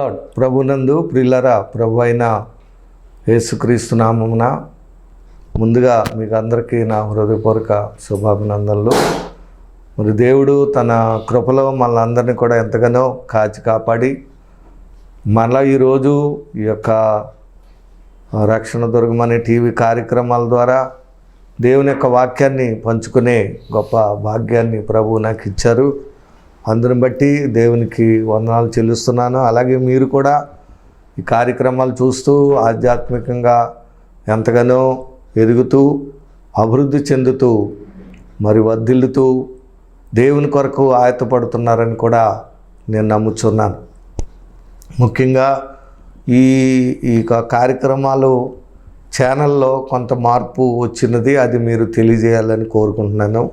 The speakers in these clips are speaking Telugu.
లార్డ్. ప్రభునందు ప్రియులరా, ప్రభు అయిన యేసుక్రీస్తు నామమున ముందుగా మీకు అందరికీ నా హృదయపూర్వక శుభాభినందనలు. మరి దేవుడు తన కృపలో మనల్ని అందరినీ కూడా ఎంతగానో కాచి కాపాడి మళ్ళీ ఈరోజు ఈ యొక్క రక్షణ దుర్గం అనే టీవీ కార్యక్రమాల ద్వారా దేవుని యొక్క వాక్యాన్ని పంచుకునే గొప్ప భాగ్యాన్ని ప్రభువు నాకు ఇచ్చారు. అందుని బట్టి దేవునికి వందనాలు చెల్లిస్తున్నాను. అలాగే మీరు కూడా ఈ కార్యక్రమాలు చూస్తూ ఆధ్యాత్మికంగా ఎంతగానో ఎదుగుతూ అభివృద్ధి చెందుతూ మరి వర్ధిల్లుతూ దేవుని కొరకు ఆయత్తపడుతున్నారని కూడా నేను నమ్ముచున్నాను. ముఖ్యంగా ఈ కార్యక్రమాలు ఛానల్లో కొంత మార్పు వచ్చినది, అది మీరు తెలియజేయాలని కోరుకుంటున్నాను.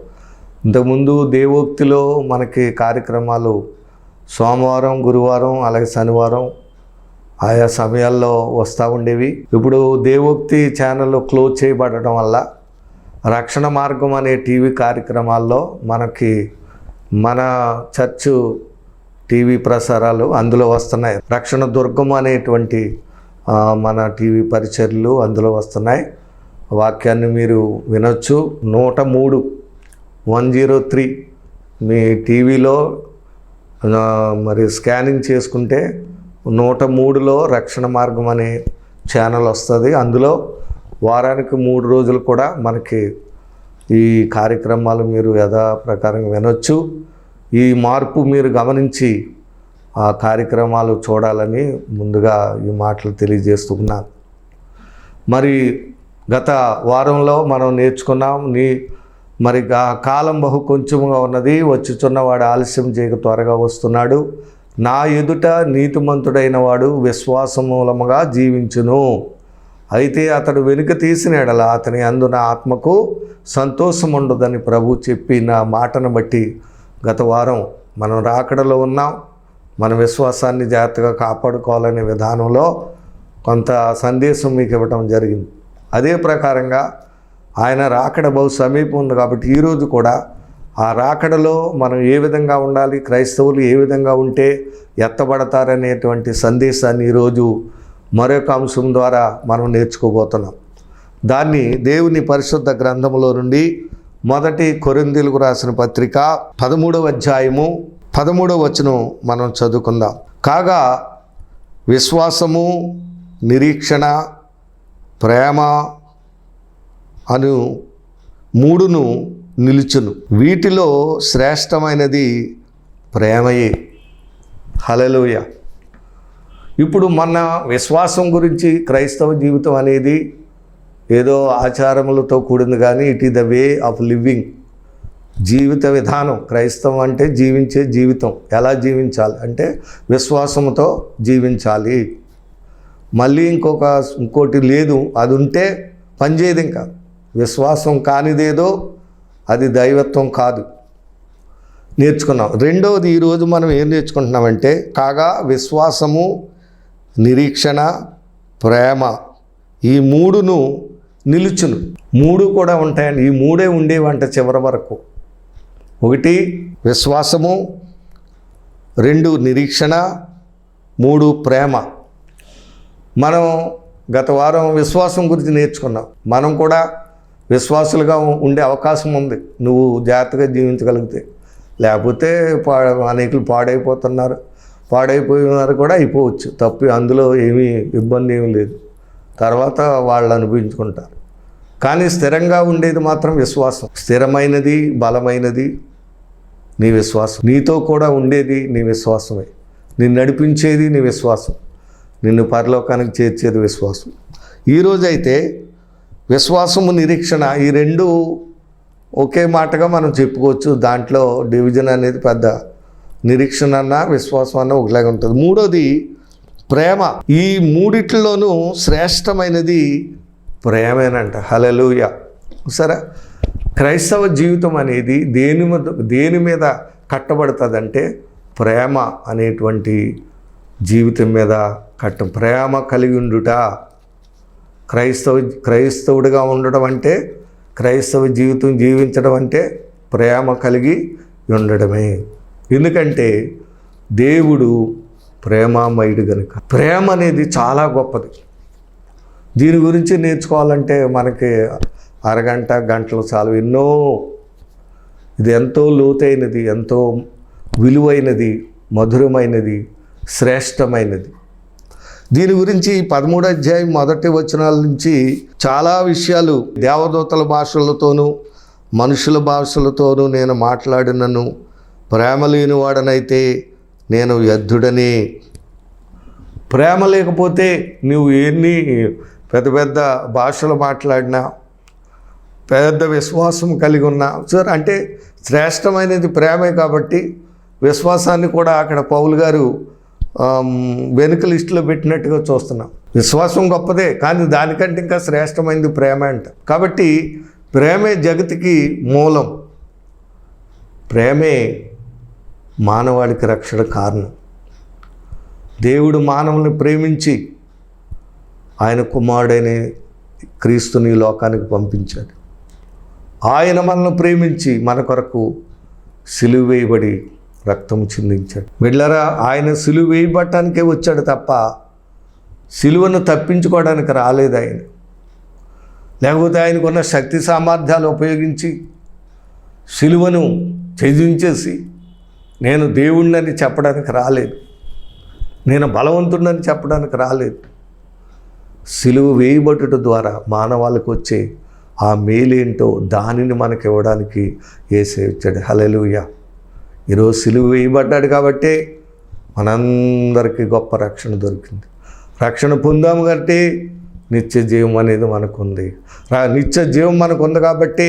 ఇంతకుముందు దేవోక్తిలో మనకి కార్యక్రమాలు సోమవారం, గురువారం, అలాగే శనివారం ఆయా సమయాల్లో వస్తూ ఉండేవి. ఇప్పుడు దేవోక్తి ఛానల్ క్లోజ్ చేయబడటం వల్ల రక్షణ మార్గం అనే టీవీ కార్యక్రమాల్లో మనకి మన చర్చు టీవీ ప్రసారాలు అందులో వస్తున్నాయి. రక్షణ దుర్గం అనేటువంటి మన టీవీ పరిచర్లు అందులో వస్తున్నాయి. వాక్యాన్ని మీరు వినొచ్చు. 103 మీ టీవీలో మరి స్కానింగ్ చేసుకుంటే 103లో రక్షణ మార్గం అనే ఛానల్ వస్తుంది. అందులో వారానికి 3 రోజులు కూడా మనకి ఈ కార్యక్రమాలు మీరు యథాప్రకారం వినొచ్చు. ఈ మార్పు మీరు గమనించి ఆ కార్యక్రమాలు చూడాలని ముందుగా ఈ మాటలు తెలియజేస్తున్నాను. మరి గత వారంలో మనం నేర్చుకున్నాం, మరి కాలం బహు కొంచెముగా ఉన్నది, వచ్చుచున్నవాడు ఆలస్యం చేయక త్వరగా వస్తున్నాడు. నా ఎదుట నీతిమంతుడైన వాడు విశ్వాస మూలముగా జీవించును. అయితే అతడు వెనుక తీసిన ఎడల అతని అందున ఆత్మకు సంతోషం ఉండదని ప్రభు చెప్పిన మాటను బట్టి గత వారం మనం రాకడలో ఉన్నాం. మన విశ్వాసాన్ని జాగ్రత్తగా కాపాడుకోవాలనే విధానంలో కొంత సందేశం మీకు ఇవ్వటం జరిగింది. అదే ప్రకారంగా ఆయన రాకడ బహు సమీపం ఉంది కాబట్టి ఈరోజు కూడా ఆ రాకడలో మనం ఏ విధంగా ఉండాలి, క్రైస్తవులు ఏ విధంగా ఉంటే ఎత్తబడతారనేటువంటి సందేశాన్ని ఈరోజు మరొక అంశం ద్వారా మనం నేర్చుకోబోతున్నాం. దాన్ని దేవుని పరిశుద్ధ గ్రంథములో నుండి 1 కొరింథీయులకు రాసిన పత్రిక 13వ అధ్యాయము 13వ వచనం మనం చదువుకుందాం. కాగా విశ్వాసము, నిరీక్షణ, ప్రేమ అను 3ను నిలుచును. వీటిలో శ్రేష్టమైనది ప్రేమయే. హల్లెలూయా. ఇప్పుడు మన విశ్వాసం గురించి క్రైస్తవ జీవితం అనేది ఏదో ఆచారములతో కూడింది కానీ it is the way of living, జీవిత విధానం. క్రైస్తవం అంటే జీవించే జీవితం. ఎలా జీవించాలి అంటే విశ్వాసంతో జీవించాలి. మళ్ళీ ఇంకోటి లేదు, అది ఉంటే పనిచేయదు. ఇంకా విశ్వాసం కానిదేదో అది దైవత్వం కాదు. నేర్చుకున్నాం. రెండవది ఈరోజు మనం ఏం నేర్చుకుంటున్నామంటే కాగా విశ్వాసము, నిరీక్షణ, ప్రేమ ఈ 3ను నిలుచును. 3 కూడా ఉంటాయండి. ఈ 3 ఉండేవంట చివరి వరకు. 1 విశ్వాసము, 2 నిరీక్షణ, 3 ప్రేమ. మనం గత వారం విశ్వాసం గురించి నేర్చుకున్నాం. మనం కూడా విశ్వాసులుగా ఉండే అవకాశం ఉంది నువ్వు జాగ్రత్తగా జీవించగలిగితే. లేకపోతే అనేకులు పాడైపోయినారు కూడా అయిపోవచ్చు. తప్పి అందులో ఏమీ ఇబ్బంది ఏమీ లేదు. తర్వాత వాళ్ళు అనుభవించుకుంటారు. కానీ స్థిరంగా ఉండేది మాత్రం విశ్వాసం. స్థిరమైనది, బలమైనది నీ విశ్వాసం. నీతో కూడా ఉండేది నీ విశ్వాసమే. నిన్ను నడిపించేది నీ విశ్వాసం. నిన్ను పరలోకానికి చేర్చేది విశ్వాసం. ఈరోజైతే విశ్వాసము, నిరీక్షణ ఈ 2 ఒకే మాటగా మనం చెప్పుకోవచ్చు. దాంట్లో డివిజన్ అనేది పెద్ద. నిరీక్షణ అన్న విశ్వాసం అన్న ఒకలాగా ఉంటుంది. 3వది ప్రేమ. ఈ 3 శ్రేష్టమైనది ప్రేమేనంట. హల్లెలూయా. సరే, క్రైస్తవ జీవితం అనేది దేని మీద కట్టబడుతుందంటే ప్రేమ అనేటువంటి జీవితం మీద ప్రేమ కలిగి ఉండుట. క్రైస్తవుడిగా ఉండడం అంటే, క్రైస్తవ జీవితం జీవించడం అంటే ప్రేమ కలిగి ఉండడమే. ఎందుకంటే దేవుడు ప్రేమామయుడు గనుక. ప్రేమ అనేది చాలా గొప్పది. దీని గురించి నేర్చుకోవాలంటే మనకి అరగంట గంటలు చాలు. ఎన్నో, ఇది ఎంతో లోతైనది, ఎంతో విలువైనది, మధురమైనది, శ్రేష్టమైనది. దీని గురించి 13వ అధ్యాయం 1 వచనాల నుంచి చాలా విషయాలు, దేవదూతల భాషలతోనూ మనుషుల భాషలతోనూ నేను మాట్లాడినను ప్రేమ లేనివాడనైతే నేను వ్యర్థుడనే. ప్రేమ లేకపోతే నువ్వు ఎన్ని పెద్ద పెద్ద భాషలు మాట్లాడినా, పెద్ద విశ్వాసం కలిగి ఉన్నా, సార్ అంటే శ్రేష్టమైనది ప్రేమే కాబట్టి విశ్వాసాన్ని కూడా అక్కడ పౌలు గారు వెనుక లిస్టులో పెట్టినట్టుగా చూస్తున్నాం. విశ్వాసం గొప్పదే, కానీ దానికంటే ఇంకా శ్రేష్టమైనది ప్రేమే అంట. కాబట్టి ప్రేమే జగతికి మూలం. ప్రేమే మానవాళికి రక్షణ కారణం. దేవుడు మానవుని ప్రేమించి ఆయన కుమారుడైన క్రీస్తుని ఈ లోకానికి పంపించాడు. ఆయన మనల్ని ప్రేమించి మన కొరకు సిలువ వేయబడి రక్తం చిందించాడు. బిడ్డలారా, ఆయన సిలువ వేయబడటానికే వచ్చాడు తప్ప సిలువను తప్పించుకోవడానికి రాలేదు ఆయన. లేకపోతే ఆయనకున్న శక్తి సామర్థ్యాలు ఉపయోగించి సిలువను ఛేదించేసి నేను దేవుణ్ణని చెప్పడానికి రాలేదు, నేను బలవంతుడిని చెప్పడానికి రాలేదు. సిలువ వేయబడుట ద్వారా మానవాళికి వచ్చే ఆ మేలేంటో దానిని మనకి ఇవ్వడానికి యేసే వచ్చాడు. హల్లెలూయా. ఈరోజు సిలువ వేయబడ్డాడు కాబట్టే మనందరికీ గొప్ప రక్షణ దొరికింది. రక్షణ పొందాము కాబట్టి నిత్య జీవం అనేది మనకుంది. నిత్య జీవం మనకు ఉంది కాబట్టి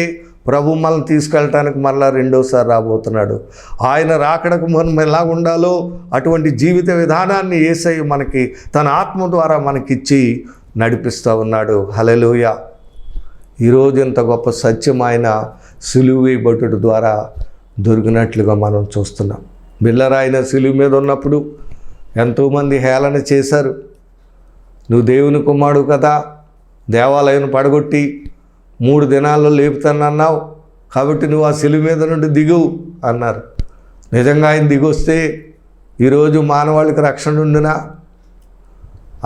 ప్రభు మనల్ని తీసుకెళ్ళటానికి మళ్ళా రెండోసారి రాబోతున్నాడు. ఆయన రాకడకు మనం ఎలా ఉండాలో అటువంటి జీవిత విధానాన్ని యేసయ్య మనకి తన ఆత్మ ద్వారా మనకిచ్చి నడిపిస్తూ ఉన్నాడు. హల్లెలూయా. ఈరోజు ఇంత గొప్ప సత్యం ఆయన సిలువ వేయబడుట ద్వారా దొరికినట్లుగా మనం చూస్తున్నాం. బిళ్ళరా, ఆయన సిలువ మీద ఉన్నప్పుడు ఎంతోమంది హేళన చేశారు. నువ్వు దేవుని కుమారుడు కదా, దేవాలయం పడగొట్టి 3 దినాల్లో లేపుతానన్నావు కాబట్టి నువ్వు ఆ సిలువ మీద నుండి దిగువు అన్నారు. నిజంగా ఆయన దిగొస్తే ఈరోజు మానవాళికి రక్షణ ఉండినా?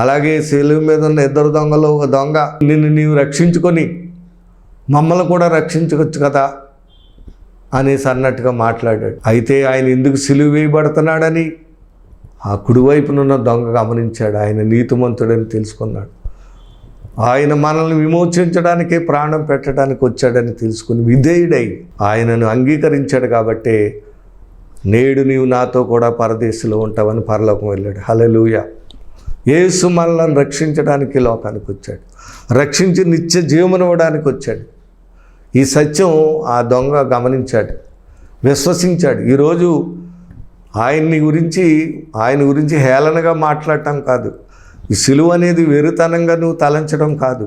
అలాగే సిలువ మీద ఉన్న 2 దొంగలు, ఒక దొంగ నిన్ను నీవు రక్షించుకొని మమ్మల్ని కూడా రక్షించవచ్చు కదా అనేసి అన్నట్టుగా మాట్లాడాడు. అయితే ఆయన ఎందుకు సిలువ వేయబడుతున్నాడని ఆ కుడివైపునున్న దొంగ గమనించాడు. ఆయన నీతిమంతుడని తెలుసుకున్నాడు. ఆయన మనల్ని విమోచించడానికే ప్రాణం పెట్టడానికి వచ్చాడని తెలుసుకుని విధేయుడై ఆయనను అంగీకరించాడు. కాబట్టే నేడు నీవు నాతో కూడా పరదేశంలో ఉంటావని పరలోకం వెళ్ళాడు. హల్లెలూయా. యేసు మనల్ని రక్షించడానికి లోకానికి వచ్చాడు, రక్షించి నిత్య జీవనం ఇవ్వడానికి వచ్చాడు. ఈ సత్యం ఆ దొంగ గమనించాడు, విశ్వసించాడు. ఈరోజు ఆయన గురించి హేళనగా మాట్లాడటం కాదు, ఈ సిలువ అనేది వెరితనంగా నువ్వు తలంచడం కాదు.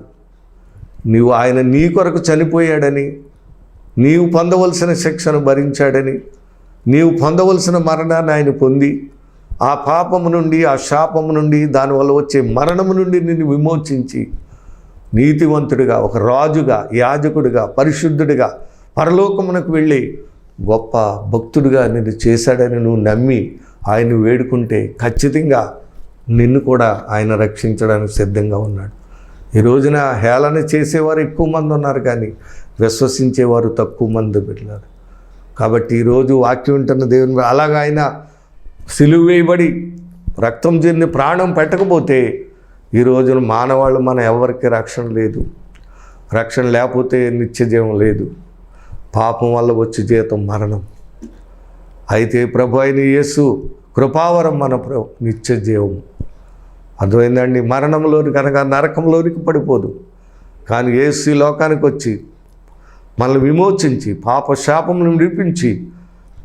నువ్వు ఆయన నీ కొరకు చనిపోయాడని, నీవు పొందవలసిన శిక్షను భరించాడని, నీవు పొందవలసిన మరణాన్ని ఆయన పొంది ఆ పాపము నుండి, ఆ శాపము నుండి, దానివల్ల వచ్చే మరణము నుండి నిన్ను విమోచించి నీతివంతుడిగా, ఒక రాజుగా, యాజకుడిగా, పరిశుద్ధుడిగా పరలోకమునకు వెళ్ళి గొప్ప భక్తుడిగా నిన్ను చేశాడని నువ్వు నమ్మి ఆయన వేడుకుంటే ఖచ్చితంగా నిన్ను కూడా ఆయన రక్షించడానికి సిద్ధంగా ఉన్నాడు. ఈ రోజున హేళన చేసేవారు ఎక్కువ మంది ఉన్నారు, కానీ విశ్వసించేవారు తక్కువ మంది పెట్టారు. కాబట్టి ఈరోజు వాక్యం వింటున్న దేవుని అలాగా ఆయన సిలువ వేయబడి రక్తం చెంది ప్రాణం పెట్టకపోతే ఈ రోజున మానవాళ్ళు మన ఎవరికి రక్షణ లేదు. రక్షణ లేకపోతే నిత్య జీవం లేదు. పాపం వల్ల వచ్చే జీతం మరణం. అయితే ప్రభు అయిన యేసు కృపావరం మన నిత్య జీవం. అర్థమైందండి. మరణంలోని కనుక నరకంలోనికి పడిపోదు, కానీ యేసు ఈ లోకానికి వచ్చి మనల్ని విమోచించి పాప శాపమును విడిపించి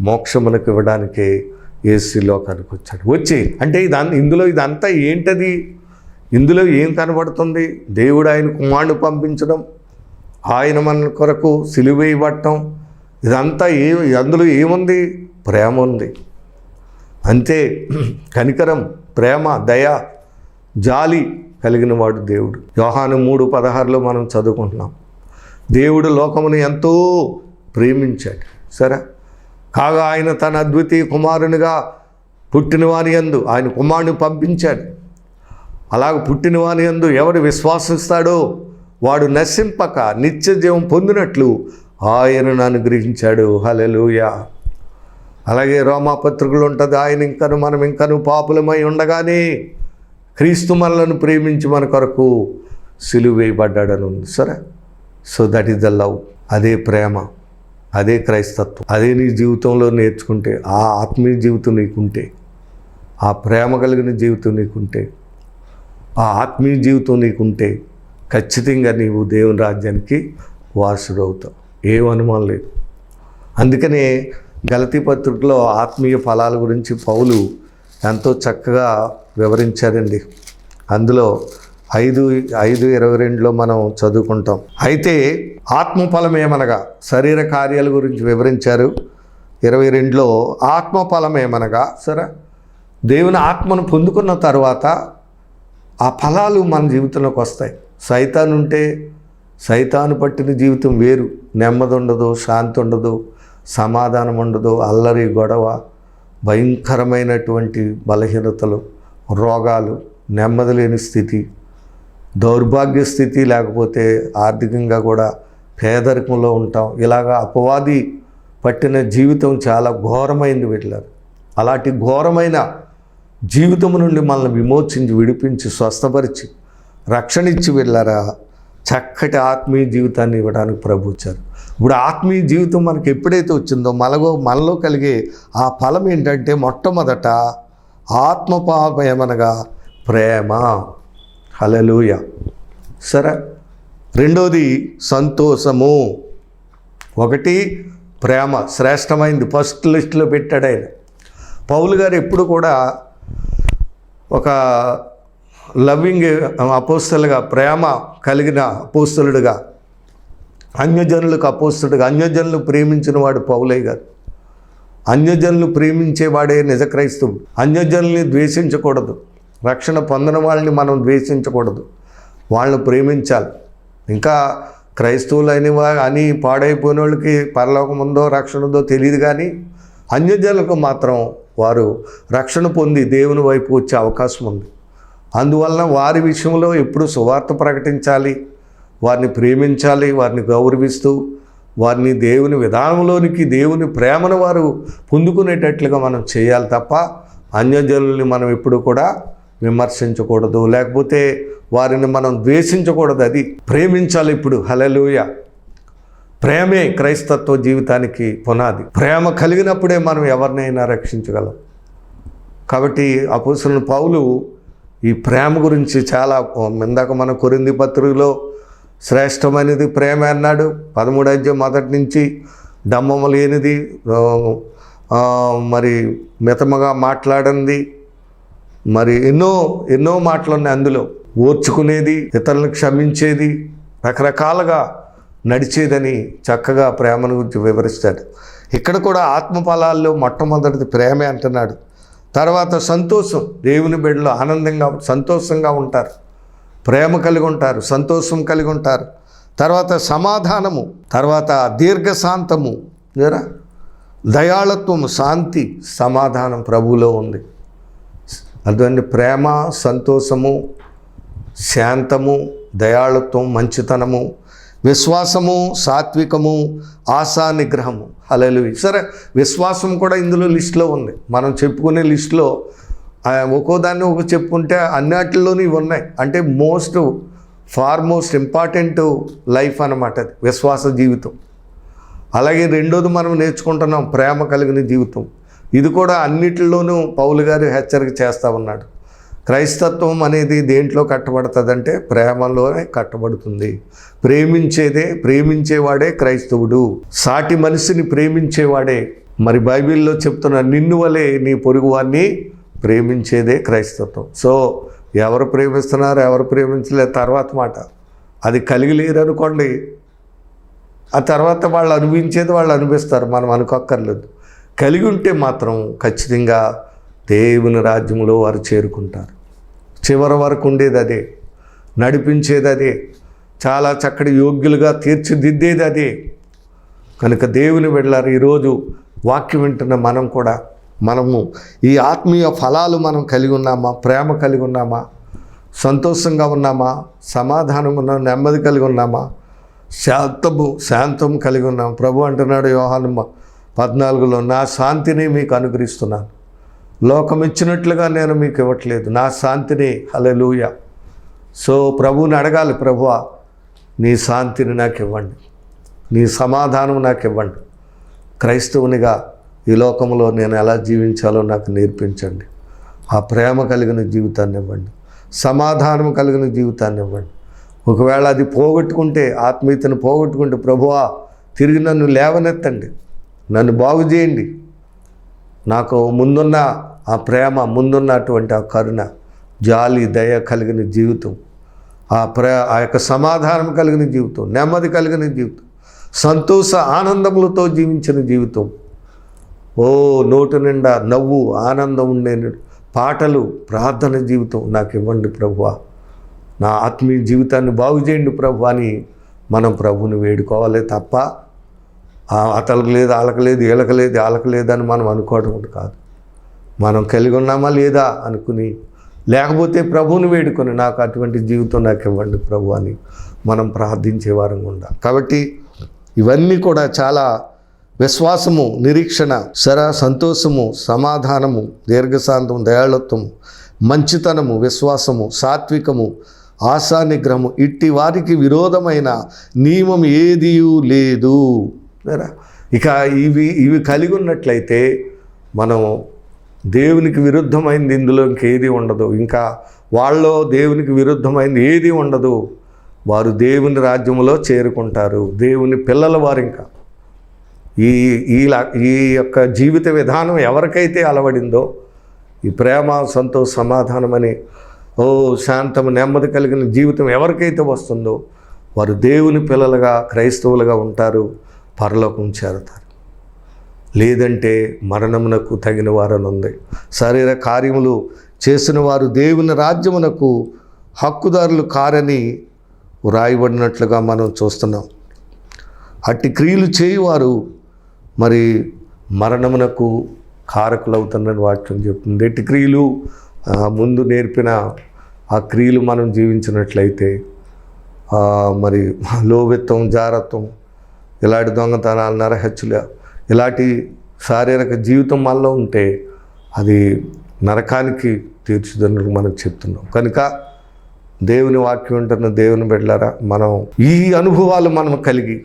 మోక్షమునకు ఇవ్వడానికే యేసు లోకానికి వచ్చాడు. వచ్చి అంటే ఇందులో ఇదంతా ఏంటది? ఇందులో ఏం కనబడుతుంది? దేవుడు ఆయన కుమారుడు పంపించడం, ఆయన మన కొరకు సిలువ వేయబడటం, ఇదంతా అందులో ఏముంది? ప్రేమ ఉంది అంతే. కనికరం, ప్రేమ, దయ, జాలి కలిగిన వాడు దేవుడు. యోహాను 3:16 మనం చదువుకుంటున్నాం. దేవుడు లోకమును ఎంతో ప్రేమించాడు. సరే, కాగా ఆయన తన అద్వితీయ కుమారునిగా పుట్టినవాని యందు ఆయన కుమారుని పంపించాడు. అలాగ పుట్టినవాని యందు ఎవడు విశ్వాసిస్తాడో వాడు నశింపక నిత్య జీవం పొందినట్లు ఆయనను అనుగ్రహించాడు. హల్లెలూయా. అలాగే రోమాపత్రికలు ఉంటుంది, ఆయన ఇంకను మనం ఇంకను పాపులమై ఉండగానే క్రీస్తు మనలను ప్రేమించి మన కొరకు సిలువ వేయబడ్డాడని ఉంది. సరే, so that is the love. అదే ప్రేమ, అదే క్రైస్తత్వం. అదే నీ జీవితంలో నేర్చుకుంటే, ఆ ఆత్మీయ జీవితం నీకుంటే, ఆ ప్రేమ కలిగిన జీవితం నీకుంటే, ఆ ఆత్మీయ జీవితం నీకుంటే ఖచ్చితంగా నీవు దేవుని రాజ్యానికి వారసుడు అవుతావు. ఏం అనుమానం లేదు. అందుకనే గలతీ పత్రికలో ఆత్మీయ ఫలాల గురించి పౌలు ఎంతో చక్కగా వివరించారండి. అందులో 5:22 మనం చదువుకుంటాం. అయితే ఆత్మఫలం ఏమనగా, శరీర కార్యాల గురించి వివరించారు. 22లో ఆత్మఫలం ఏమనగా, సరే, దేవుని ఆత్మను పొందుకున్న తర్వాత ఆ ఫలాలు మన జీవితంలోకి వస్తాయి. సైతాను ఉంటే సైతాను పట్టిన జీవితం వేరు. నెమ్మది ఉండదు, శాంతి ఉండదు, సమాధానం ఉండదు, అల్లరి, గొడవ, భయంకరమైనటువంటి బలహీనతలు, రోగాలు, నెమ్మది లేని స్థితి, దౌర్భాగ్య స్థితి, లేకపోతే ఆర్థికంగా కూడా పేదరికంలో ఉంటాం. ఇలాగా అపవాది పట్టిన జీవితం చాలా ఘోరమైంది వీళ్ళారు. అలాంటి ఘోరమైన జీవితం నుండి మనల్ని విమోచించి, విడిపించి, స్వస్థపరిచి, రక్షణ ఇచ్చి వెళ్ళారా చక్కటి ఆత్మీయ జీవితాన్ని ఇవ్వడానికి ప్రభు వచ్చారు. ఇప్పుడు ఆత్మీయ జీవితం మనకి ఎప్పుడైతే వచ్చిందో మనలో కలిగే ఆ ఫలం ఏంటంటే, మొట్టమొదట ఆత్మపాపం ఏమనగా ప్రేమ. హల్లెలూయా. సరే, రెండోది సంతోషము. ఒకటి ప్రేమ శ్రేష్టమైంది, ఫస్ట్ లిస్టులో పెట్టాడు ఆయన. పౌలు గారు ఎప్పుడు కూడా ఒక లవ్వింగ్ అపోస్తలుగా, ప్రేమ కలిగిన అపోస్తలుడుగా, అన్యజనులకు అపోస్తలుడుగా, అన్యజనులు ప్రేమించిన వాడు పౌలయ్య గారు. అన్యజనులు ప్రేమించేవాడే నిజ క్రైస్తవుడు. అన్యజనుల్ని ద్వేషించకూడదు. రక్షణ పొందిన వాళ్ళని మనం ద్వేషించకూడదు, వాళ్ళని ప్రేమించాలి. ఇంకా క్రైస్తవులైన అని పాడైపోయిన వాళ్ళకి పరలోకం ఉందో రక్షణ ఉందో తెలియదు, కానీ అన్యజనులకు మాత్రం వారు రక్షణ పొంది దేవుని వైపు వచ్చే అవకాశం ఉంది. అందువలన వారి విషయంలో ఎప్పుడు సువార్త ప్రకటించాలి, వారిని ప్రేమించాలి, వారిని గౌరవిస్తూ వారిని దేవుని విధానంలోనికి, దేవుని ప్రేమను వారు పొందుకునేటట్లుగా మనం చేయాలి తప్ప అన్యజనుల్ని మనం ఎప్పుడు కూడా విమర్శించకూడదు, లేకపోతే వారిని మనం ద్వేషించకూడదు. అది ప్రేమించాలి. ఇప్పుడు హల్లెలూయా. ప్రేమే క్రైస్తత్వ జీవితానికి పునాది. ప్రేమ కలిగినప్పుడే మనం ఎవరినైనా రక్షించగలం. కాబట్టి అపోస్తలుడైన పౌలు ఈ ప్రేమ గురించి చాలా, ఇందాక మన కొరింథీ పత్రికలో శ్రేష్టమైనది ప్రేమ అన్నాడు. 13వ అధ్యాయం మొదటి నుంచి డమ్మము లేనిది, మరి మితముగా మాట్లాడింది, మరి ఎన్నో మాటలు ఉన్నాయి అందులో. ఓర్చుకునేది, ఇతరులను క్షమించేది, రకరకాలుగా నడిచేదని చక్కగా ప్రేమను గురించి వివరిస్తాడు. ఇక్కడ కూడా ఆత్మఫలాల్లో మొట్టమొదటిది ప్రేమే అంటున్నాడు. తర్వాత సంతోషం. దేవుని బిడ్డలు ఆనందంగా, సంతోషంగా ఉంటారు, ప్రేమ కలిగి ఉంటారు, సంతోషం కలిగి ఉంటారు. తర్వాత సమాధానము, తర్వాత దీర్ఘశాంతము, దయాళత్వము, శాంతి, సమాధానం ప్రభువులో ఉంది. అందువల్ల ప్రేమ, సంతోషము, శాంతము, దయాళత్వం, మంచితనము, విశ్వాసము, సాత్వికము, ఆశా నిగ్రహము. హల్లెలూయా. సరే, విశ్వాసం కూడా ఇందులో లిస్టులో ఉంది. మనం చెప్పుకునే లిస్టులో ఒక్కోదాన్ని ఒక చెప్పుకుంటే అన్నిటిలోనూ ఇవి ఉన్నాయి. అంటే ఫార్మోస్ట్ ఇంపార్టెంట్ లైఫ్ అన్నమాట అది, విశ్వాస జీవితం. అలాగే రెండోది మనం నేర్చుకుంటున్నాం ప్రేమ కలిగిన జీవితం. ఇది కూడా అన్నిటిలోనూ పౌలు గారు హెచ్చరిక చేస్తూ ఉన్నాడు. క్రైస్తత్వం అనేది దేంట్లో కట్టబడుతుందంటే ప్రేమలోనే కట్టబడుతుంది. ప్రేమించేవాడే క్రైస్తవుడు. సాటి మనిషిని ప్రేమించేవాడే. మరి బైబిల్లో చెప్తున్న నిన్ను వలే నీ పొరుగు వారిని ప్రేమించేదే క్రైస్తత్వం. సో ఎవరు ప్రేమిస్తున్నారు, ఎవరు ప్రేమించలేదు తర్వాత మాట. అది కలిగి లేరు అనుకోండి, ఆ తర్వాత వాళ్ళు అనుభవించేది వాళ్ళు అనుభవిస్తారు, మనం అనుకోక్కర్లేదు. కలిగి ఉంటే మాత్రం ఖచ్చితంగా దేవుని రాజ్యంలో వారు చేరుకుంటారు. చివరి వరకు ఉండేది అదే, నడిపించేది అదే, చాలా చక్కటి యోగ్యులుగా తీర్చిదిద్దేది అదే. కనుక దేవుని బిడ్డలారా, ఈరోజు వాక్యం వింటున్న మనం కూడా మనము ఈ ఆత్మీయ ఫలాలు మనం కలిగి ఉన్నామా? ప్రేమ కలిగి ఉన్నామా? సంతోషంగా ఉన్నామా? సమాధానం ఉన్నామా? నెమ్మది కలిగి ఉన్నామా? శాంతం కలిగి ఉన్నాం. ప్రభు అంటున్నాడు యోహాను 14లో, నా శాంతిని మీకు అనుగ్రహిస్తున్నాను, లోకం ఇచ్చినట్లుగా నేను మీకు ఇవ్వట్లేదు, నా శాంతిని. హల్లెలూయా. సో ప్రభువుని అడగాలి, ప్రభువా నీ శాంతిని నాకు ఇవ్వండి, నీ సమాధానం నాకు ఇవ్వండి. క్రైస్తవునిగా ఈ లోకంలో నేను ఎలా జీవించాలో నాకు నేర్పించండి. ఆ ప్రేమ కలిగిన జీవితాన్ని ఇవ్వండి, సమాధానం కలిగిన జీవితాన్ని ఇవ్వండి. ఒకవేళ అది పోగొట్టుకుంటే, ఆత్మీయతను పోగొట్టుకుంటే, ప్రభువా తిరిగి నన్ను లేవనెత్తండి, నన్ను బాగు చేయండి. నాకు ముందున్న ఆ ప్రేమ, ముందున్నటువంటి ఆ కరుణ, జాలి, దయ కలిగిన జీవితం, ఆ యొక్క సమాధానం కలిగిన జీవితం, నెమ్మది కలిగిన జీవితం, సంతోష ఆనందములతో జీవించిన జీవితం, నోటి నిండా నవ్వు, ఆనందం ఉండే పాటలు, ప్రార్థన జీవితం నాకు ఇవ్వండి ప్రభువా. నా ఆత్మీయ జీవితాన్ని బాగు చేయండి ప్రభు అని మనం ప్రభుని వేడుకోవాలి తప్ప అతలకు లేదు, వాళ్ళకి లేదు, వీళ్ళకి లేదు, వాళ్ళకి లేదని మనం అనుకోవడం కాదు. మనం కలిగి ఉన్నామా లేదా అనుకుని, లేకపోతే ప్రభువుని వేడుకొని నాకు అటువంటి జీవితం నాకు ఇవ్వండి ప్రభు అని మనం ప్రార్థించే వారంగా ఉండాలి. కాబట్టి ఇవన్నీ కూడా చాలా విశ్వాసము, నిరీక్షణ, సంతోషము, సమాధానము, దీర్ఘశాంతము, దయాళత్వము, మంచితనము, విశ్వాసము, సాత్వికము, ఆశా నిగ్రహము, ఇట్టి వారికి విరోధమైన నియమం ఏదీ లేదు. ఇక ఇవి కలిగి ఉన్నట్లయితే మనం దేవునికి విరుద్ధమైంది ఇందులో ఇంకేది ఉండదు. ఇంకా వాళ్ళలో దేవునికి విరుద్ధమైంది ఏది ఉండదు. వారు దేవుని రాజ్యంలో చేరుకుంటారు, దేవుని పిల్లల వారు. ఇంకా ఈ యొక్క జీవిత విధానం ఎవరికైతే అలవడిందో, ఈ ప్రేమ, సంతోష, సమాధానం అని శాంతము, నెమ్మది కలిగిన జీవితం ఎవరికైతే వస్తుందో వారు దేవుని పిల్లలుగా, క్రైస్తవులుగా ఉంటారు, పరలోకం చేరతారు. లేదంటే మరణమునకు తగిన వారని ఉంది. శరీర కార్యములు చేసిన వారు దేవుని రాజ్యమునకు హక్కుదారులు కారని వ్రాయబడినట్లుగా మనం చూస్తున్నాం. అట్టి క్రియలు చేయువారు మరి మరణమునకు కారకులవుతున్నని వాక్యం చెప్తుంది. ఎట్టి క్రియలు ముందు నేర్పిన ఆ క్రియలు మనం జీవించినట్లయితే మరి లోబెత్వం, జారత్వం, ఇలాంటి దొంగతనాలు, నరహత్యలు, ఇలాంటి శారీరక జీవితం మనలో ఉంటే అది నరకానికి తీర్చుదని మనం చెప్తున్నాం. కనుక దేవుని వాక్యం ఉంటున్న దేవుని బిడ్డలారా, మనం ఈ అనుభవాలు మనం కలిగి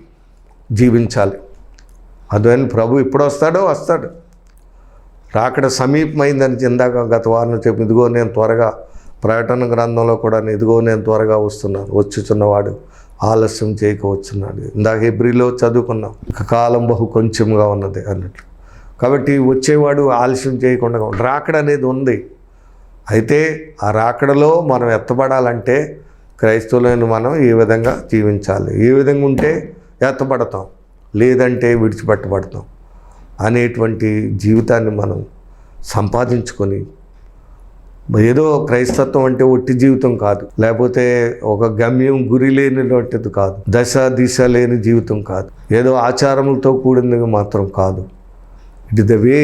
జీవించాలి. అదని ప్రభు ఎప్పుడు వస్తాడు. రాకడ సమీపమైందని ఇందాక గత వారం చెప్పి, ఇదిగో నేను త్వరగా, ప్రకటన గ్రంథంలో కూడా ఇదిగో నేను త్వరగా వస్తున్నాను, వచ్చుచున్నవాడు ఆలస్యం చేయక వచ్చున్నాడు. ఇందాక హెబ్రీలో చదువుకున్నాం, కాలం బహు కొంచెంగా ఉన్నది అన్నట్లు. కాబట్టి వచ్చేవాడు ఆలస్యం చేయకుండా రాకడ అనేది ఉంది. అయితే ఆ రాకడలో మనం ఎత్తబడాలంటే క్రైస్తవులైన మనం ఏ విధంగా జీవించాలి, ఏ విధంగా ఉంటే ఎత్తబడతాం, లేదంటే విడిచిపెట్టబడతాం అనేటువంటి జీవితాన్ని మనం సంపాదించుకొని, ఏదో క్రైస్తత్వం అంటే ఒట్టి జీవితం కాదు, లేకపోతే ఒక గమ్యం, గురి లేనిటువంటిది కాదు, దశ దిశ లేని జీవితం కాదు, ఏదో ఆచారములతో కూడినది మాత్రం కాదు. It is the way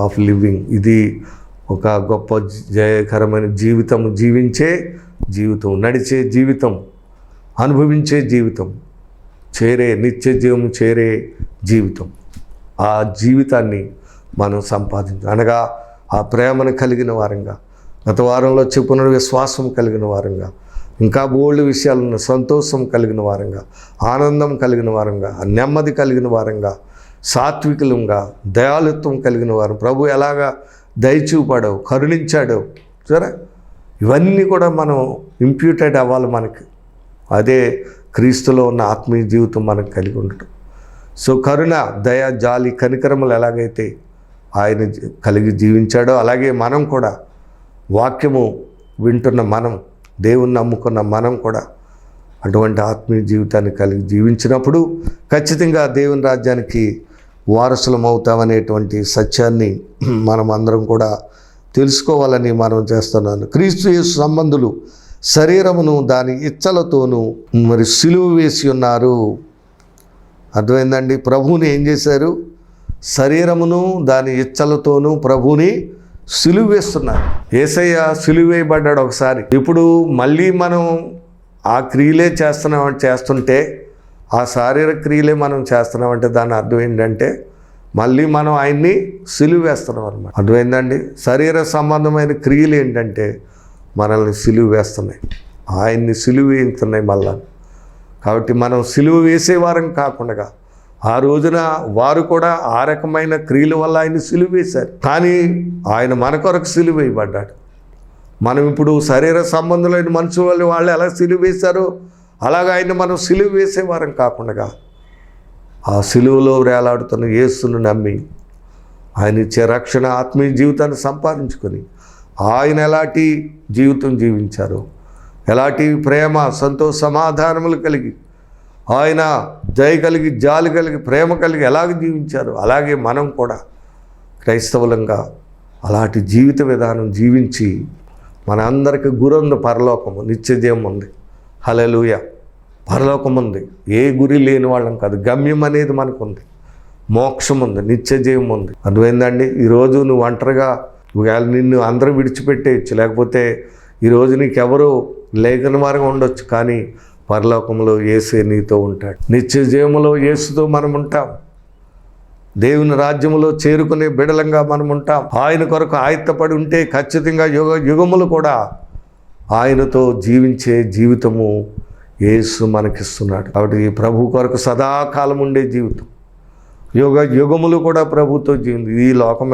of living. ఇది ఒక గొప్ప జయకరమైన జీవితం, జీవించే జీవితం, నడిచే జీవితం, అనుభవించే జీవితం, నిత్య జీవం చేరే జీవితం. ఆ జీవితాన్ని మనం సంపాదించాలి. అనగా ఆ ప్రేమను కలిగిన వారంగా, గత వారంలో చెప్పుకున్న విశ్వాసం కలిగిన వారంగా, ఇంకా బోల్డ్ విషయాలను సంతోషం కలిగిన వారంగా, ఆనందం కలిగిన వారంగా, నెమ్మది కలిగిన వారంగా, సాత్వికులంగా, దయాళుత్వం కలిగిన వారు. ప్రభు ఎలాగా దయచూపాడో, కరుణించాడో సరే, ఇవన్నీ కూడా మనం ఇంప్యూటెడ్ అవ్వాలి మనకి. అదే క్రీస్తులో ఉన్న ఆత్మీయ జీవితం మనకు కలిగి ఉండటం. సో కరుణ, దయ, జాలి, కనికరములు ఎలాగైతే ఆయన కలిగి జీవించాడో, అలాగే మనం కూడా వాక్యము వింటున్న మనం, దేవుణ్ణి నమ్ముకున్న మనం కూడా అటువంటి ఆత్మీయ జీవితాన్ని కలిగి జీవించినప్పుడు ఖచ్చితంగా దేవుని రాజ్యానికి వారసులం అవుతామనేటువంటి సత్యాన్ని మనం అందరం కూడా తెలుసుకోవాలని మనం చేస్తున్నాను. క్రీస్తు యేసు సంబంధులు శరీరమును దాని ఇచ్చలతోనూ సిలువ వేసి ఉన్నారు. అర్థమైందండి? ప్రభువుని ఏం చేశారు? శరీరమును దాని ఇచ్చలతోనూ ప్రభువుని సిలువ వేస్తున్నారు. యేసయ్య సిలువ వేయబడ్డాడు ఒకసారి. ఇప్పుడు మళ్ళీ మనం ఆ క్రియలే చేస్తుంటే ఆ శారీరక క్రియలే మనం చేస్తున్నామంటే దాని అర్థం ఏంటంటే మళ్ళీ మనం ఆయన్ని సిలువ వేస్తున్నాం అన్నమాట. అర్థమైందండి? శరీర సంబంధమైన క్రియలు ఏంటంటే మనల్ని సిలువ వేస్తున్నాయి, ఆయన్ని సిలువ వేస్తున్నాయి మళ్ళా. కాబట్టి మనం సిలువ వేసేవారం కాకుండా ఆ రోజున వారు కూడా ఆ రకమైన క్రియల వల్ల ఆయన సిలువ వేశారు. కానీ ఆయన మన కొరకు సిలువ వేయబడ్డాడు. మనం ఇప్పుడు శరీర సంబంధులైన మనుషులు వాళ్ళు ఎలా సిలువ వేశారో అలాగ ఆయన మనం సిలువ వేసేవారం కాకుండా ఆ సిలువలో వేలాడుతున్న యేసును నమ్మి ఆయన ఇచ్చే రక్షణ ఆత్మీయ జీవితాన్ని సంపాదించుకొని ఆయన ఎలాంటి జీవితం జీవించారో, ఎలాంటి ప్రేమ సంతోష సమాధానములు కలిగి ఆయన దయ కలిగి జాలి కలిగి ప్రేమ కలిగి ఎలాగ జీవించారో అలాగే మనం కూడా క్రైస్తవులంగా అలాంటి జీవిత విధానం జీవించి మన అందరికీ గురుంది, పరలోకము, నిత్యజీవం ఉంది. హల్లెలూయా! పరలోకం ఉంది. ఏ గురి లేని వాళ్ళం కాదు. గమ్యం అనేది మనకు ఉంది, మోక్షం ఉంది, నిత్యజీవం ఉంది. అర్థమైందండి? ఈరోజు నువ్వు ఒంటరిగా నిన్ను అందరూ విడిచిపెట్టేయచ్చు, లేకపోతే ఈరోజు నీకెవరూ లేఖన వారంగా ఉండొచ్చు, కానీ పరలోకంలో యేసే నీతో ఉంటాడు. నిత్య జీవములో యేసుతో మనం ఉంటాం. దేవుని రాజ్యములో చేరుకునే బిడలంగా మనం ఉంటాం. ఆయన కొరకు ఆయత్తపడి ఉంటే ఖచ్చితంగా యుగములు కూడా ఆయనతో జీవించే జీవితము యేసు మనకిస్తున్నాడు. కాబట్టి ప్రభు కొరకు సదాకాలం ఉండే జీవితం, యుగములు కూడా ప్రభుతో జీవితం. ఈ లోకం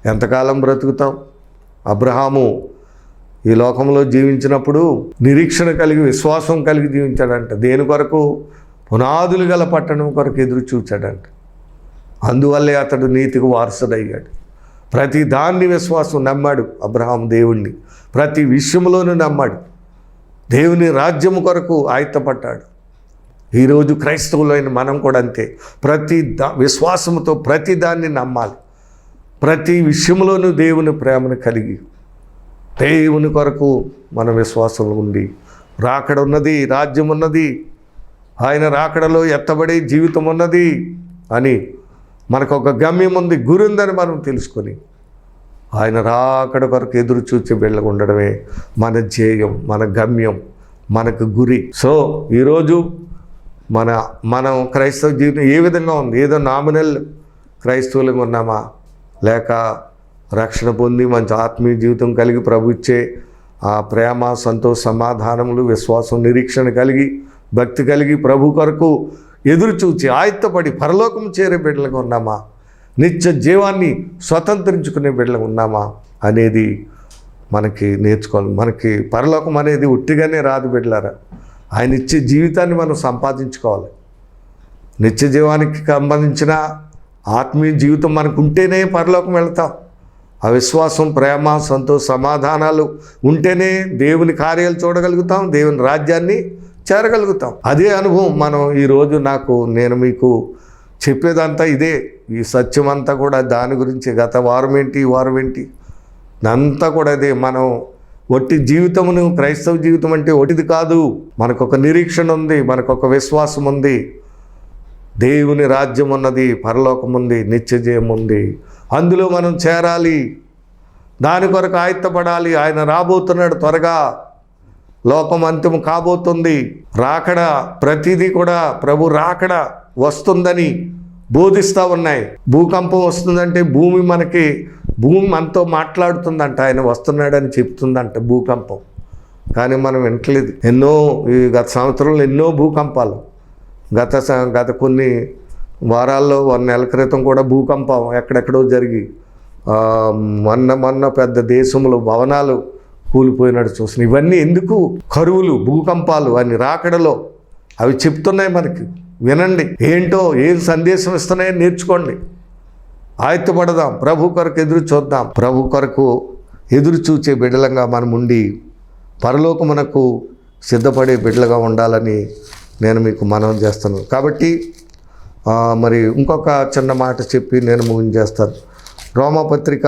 ఎంతకాలం బ్రతుకుతాం? అబ్రహాము ఈ లోకంలో జీవించినప్పుడు నిరీక్షణ కలిగి విశ్వాసం కలిగి జీవించాడంట. దేని కొరకు? పునాదులు గల పట్టణం కొరకు ఎదురు చూచాడంట. అందువల్లే అతడు నీతికి వారసుడయ్యాడు. ప్రతి దాన్ని విశ్వాసం నమ్మాడు అబ్రహాం. దేవుణ్ణి ప్రతి విషయంలోనూ నమ్మాడు. దేవుని రాజ్యము కొరకు ఆయత్తపడ్డాడు. ఈరోజు క్రైస్తవులైన మనం కూడా అంతే. విశ్వాసముతో ప్రతి దాన్ని నమ్మాలి. ప్రతి విషయంలోనూ దేవుని ప్రేమను కలిగి దేవుని కొరకు మన విశ్వాసంలో ఉండి రాకడ ఉన్నది, రాజ్యం ఉన్నది, ఆయన రాకడలో ఎత్తబడే జీవితం ఉన్నది అని మనకు ఒక గమ్యం ఉంది, గురి ఉందని మనం తెలుసుకొని ఆయన రాకడ కొరకు ఎదురు చూచి బిడ్డలుగా ఉండడమే మన ధ్యేయం, మన గమ్యం, మనకు గురి. సో ఈరోజు మనం క్రైస్తవ జీవితం ఏ విధంగా ఉంది? ఏదో నామినల్ క్రైస్తవులుగా ఉన్నామా, లేక రక్షణ పొంది మంచి ఆత్మీయ జీవితం కలిగి ప్రభు ఇచ్చే ఆ ప్రేమ సంతోష సమాధానములు విశ్వాసం నిరీక్షణ కలిగి భక్తి కలిగి ప్రభు కొరకు ఎదురు చూచి ఆయత్తపడి పరలోకం చేరే బిడ్డలుగా ఉన్నామా, నిత్య జీవాన్ని స్వతంత్రించుకునే బిడ్డలుగా ఉన్నామా అనేది మనకి నేర్చుకోవాలి. మనకి పరలోకం అనేది ఉట్టిగానే రాదు బిడ్డలారా. ఆయన ఇచ్చే జీవితాన్ని మనం సంపాదించుకోవాలి. నిత్య జీవానికి సంబంధించిన ఆత్మీయ జీవితం మనకు ఉంటేనే పరలోకం వెళ్తాం. ఆ విశ్వాసం ప్రేమ సంతోష సమాధానాలు ఉంటేనే దేవుని కార్యాలు చూడగలుగుతాం, దేవుని రాజ్యాన్ని చేరగలుగుతాం. అదే అనుభవం మనం ఈరోజు నేను మీకు చెప్పేదంతా ఇదే. ఈ సత్యం అంతా కూడా దాని గురించి. గత వారం ఏంటి, ఈ వారం ఏంటి, అంతా కూడా అదే. మనం ఒట్టి జీవితమును, క్రైస్తవ జీవితం అంటే ఒట్టిది కాదు. మనకొక నిరీక్షణ ఉంది, మనకొక విశ్వాసం ఉంది, దేవుని రాజ్యం ఉన్నది, పరలోకం ఉంది, నిత్యజయం ఉంది. అందులో మనం చేరాలి, దాని కొరకు ఆయత్తపడాలి. ఆయన రాబోతున్నాడు త్వరగా, లోకం అంతిమ కాబోతుంది. రాకడ ప్రతిదీ కూడా ప్రభు రాకడ వస్తుందని బోధిస్తూ ఉన్నాయి. భూకంపం వస్తుందంటే భూమి మనతో మాట్లాడుతుందంట, ఆయన వస్తున్నాడని చెప్తుందంట భూకంపం. కానీ మనం వింటలేదు. ఈ గత సంవత్సరంలో ఎన్నో భూకంపాలు, గత కొన్ని వారాల్లో 1 నెల క్రితం కూడా భూకంపం ఎక్కడెక్కడో జరిగి మొన్న పెద్ద దేశంలో భవనాలు కూలిపోయినట్టు చూసిన. ఇవన్నీ ఎందుకు? కరువులు, భూకంపాలు అని రాకడలో అవి చెప్తున్నాయి మనకి. వినండి, ఏంటో ఏం సందేశం ఇస్తున్నాయో నేర్చుకోండి. ఆయత్తపడదాం, ప్రభు కొరకు ఎదురు చూద్దాం. ప్రభు కొరకు ఎదురు చూచే బిడ్డలంగా మనం ఉండి పరలోకమునకు సిద్ధపడే బిడ్డలుగా ఉండాలని నేను మీకు మనవి చేస్తాను. కాబట్టి మరి ఇంకొక చిన్న మాట చెప్పి నేను ముగించేస్తాను. రోమపత్రిక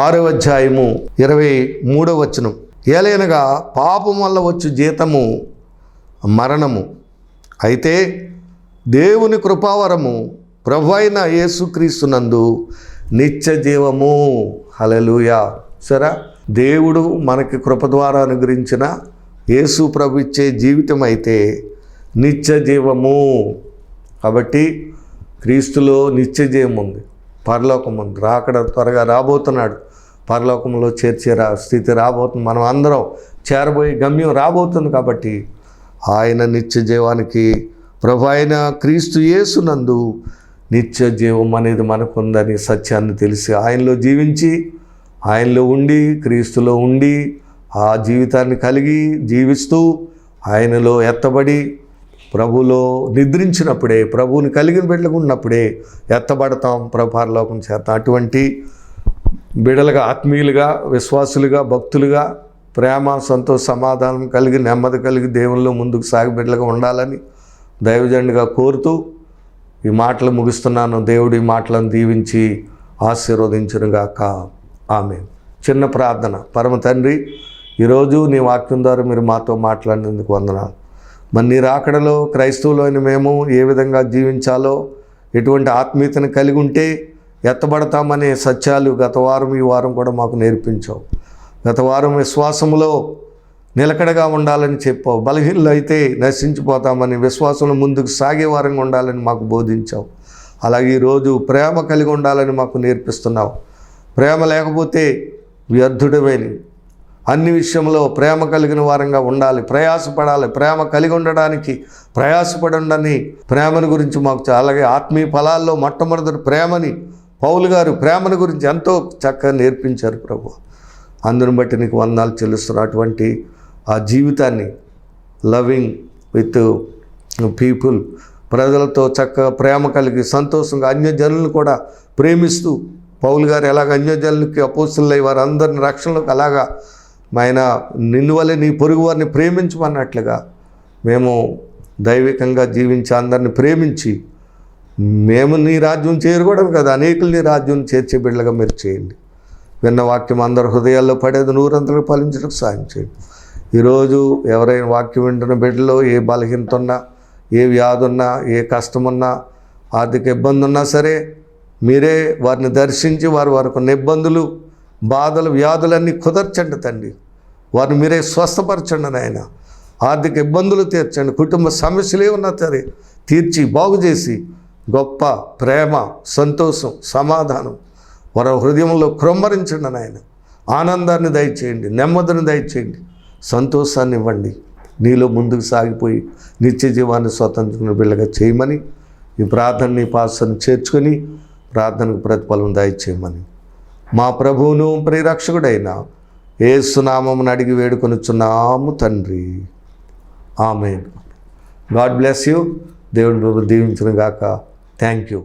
6వ అధ్యాయము 23వ వచనం. ఏలైనగా పాపం వల్ల వచ్చు జీతము మరణము, అయితే దేవుని కృపావరము ప్రభు అయిన యేసుక్రీస్తునందు నిత్య జీవము. హల్లెలూయా. సరే, దేవుడు మనకి కృప ద్వారా అనుగ్రహించిన యేసు ప్రభు ఇచ్చే జీవితం అయితే నిత్య జీవము. కాబట్టి క్రీస్తులో నిత్య జీవం ఉంది, పరలోకం ఉంది, రాకడ త్వరగా రాబోతున్నాడు, పరలోకంలో చేర్చే స్థితి రాబోతుంది, మనం అందరం చేరబోయే గమ్యం రాబోతుంది. కాబట్టి ఆయన నిత్య జీవానికి ప్రభు అయిన క్రీస్తు యేసునందు నిత్య జీవం అనేది మనకుందని సత్యాన్ని తెలిసి ఆయనలో జీవించి, ఆయనలో ఉండి, క్రీస్తులో ఉండి ఆ జీవితాన్ని కలిగి జీవిస్తూ ఆయనలో ఎత్తబడి ప్రభులో నిద్రించినప్పుడే, ప్రభువుని కలిగిన బిడ్డలుగా ఉన్నప్పుడే ఎత్తబడతాం, పరలోకం చేస్తాం. అటువంటి బిడ్డలుగా, ఆత్మీయులుగా, విశ్వాసులుగా, భక్తులుగా, ప్రేమ, సంతోష, సమాధానం కలిగి, నెమ్మది కలిగి దేవుల్లో ముందుకు సాగి బిడ్డలుగా ఉండాలని దైవజనుడిగా కోరుతూ ఈ మాటలు ముగిస్తున్నాను. దేవుడి మాటలను దీవించి ఆశీర్వదించునుగాక. ఆమేన్. చిన్న ప్రార్థన. పరమ తండ్రి, ఈరోజు నీ వాక్యం ద్వారా మీరు మాతో మాట్లాడినందుకు వందనాలు. మరి నీ రాకడలో క్రైస్తవులైన మేము ఏ విధంగా జీవించాలో, ఎటువంటి ఆత్మీయతను కలిగి ఉంటే ఎత్తబడతామనే సత్యాలు గత వారం ఈ వారం కూడా మాకు నేర్పించావు. గత వారం విశ్వాసంలో నిలకడగా ఉండాలని చెప్పావు. బలహీనలు అయితే నశించిపోతామని, విశ్వాసంలో ముందుకు సాగే వారంగా ఉండాలని మాకు బోధించావు. అలాగే ఈరోజు ప్రేమ కలిగి ఉండాలని మాకు నేర్పిస్తున్నావు. ప్రేమ లేకపోతే వ్యర్థుడమేని, అన్ని విషయంలో ప్రేమ కలిగిన వారంగా ఉండాలి, ప్రయాసపడాలి. ప్రేమ కలిగి ఉండడానికి ప్రయాసపడండి. ప్రేమను గురించి మాకు అలాగే ఆత్మీయ ఫలాల్లో మొట్టమొదటి ప్రేమని పౌలు గారు ప్రేమను గురించి ఎంతో చక్కగా నేర్పించారు ప్రభు. అందుని బట్టి నీకు వందనాలు చెల్లిస్తున్నా. అటువంటి ఆ జీవితాన్ని లవింగ్ విత్ పీపుల్, ప్రజలతో చక్కగా ప్రేమ కలిగి సంతోషంగా అన్యజనులను కూడా ప్రేమిస్తూ, పౌలు గారు ఎలాగ అన్యజనులకి అపోస్తులై వారందరిని రక్షణలోకి అలాగా ఆయన నిన్ను వల్లే నీ పొరుగు వారిని ప్రేమించమన్నట్లుగా మేము దైవికంగా జీవించి అందరిని ప్రేమించి మేము నీ రాజ్యం చేరుకోవడం కదా, అనేకులు నీ రాజ్యం చేర్చే బిడ్డలుగా మీరు చేయండి. విన్న వాక్యం అందరి హృదయాల్లో పడేది నూరంతలు ఫలించడానికి సాయం చేయండి. ఈరోజు ఎవరైనా వాక్యం వింటున్న బిడ్డలో ఏ బలహీనత ఉన్నా, ఏ వ్యాధి ఉన్నా, ఏ కష్టమున్నా, ఆర్థిక ఇబ్బంది ఉన్నా సరే మీరే వారిని దర్శించి వారికి ఉన్న ఇబ్బందులు, బాధలు, వ్యాధులన్నీ కుదర్చండి తండ్రి. వారిని మీరే స్వస్థపరచండి నాయన. ఆర్థిక ఇబ్బందులు తీర్చండి, కుటుంబ సమస్యలు ఏమన్నా సరే తీర్చి బాగు చేసి గొప్ప ప్రేమ, సంతోషం, సమాధానం వారి హృదయంలో కృమ్మరించండి నాయన. ఆనందాన్ని దయచేయండి, నెమ్మదిని దయచేయండి, సంతోషాన్ని ఇవ్వండి. నీలో ముందుకు సాగిపోయి నిత్య జీవాన్ని స్వతంత్రుని బిళ్ళగా చేయమని ఈ ప్రార్థన నీ పాసను చేర్చుకొని ప్రార్థనకు ప్రతిఫలం దయచేయమని మా ప్రభువును ప్రియరక్షకుడైన యేసు నామమున అడిగి వేడుకొనుచున్నాము తండ్రి. ఆమేన్. God bless you. దేవుడు దీవించును గాక. Thank you.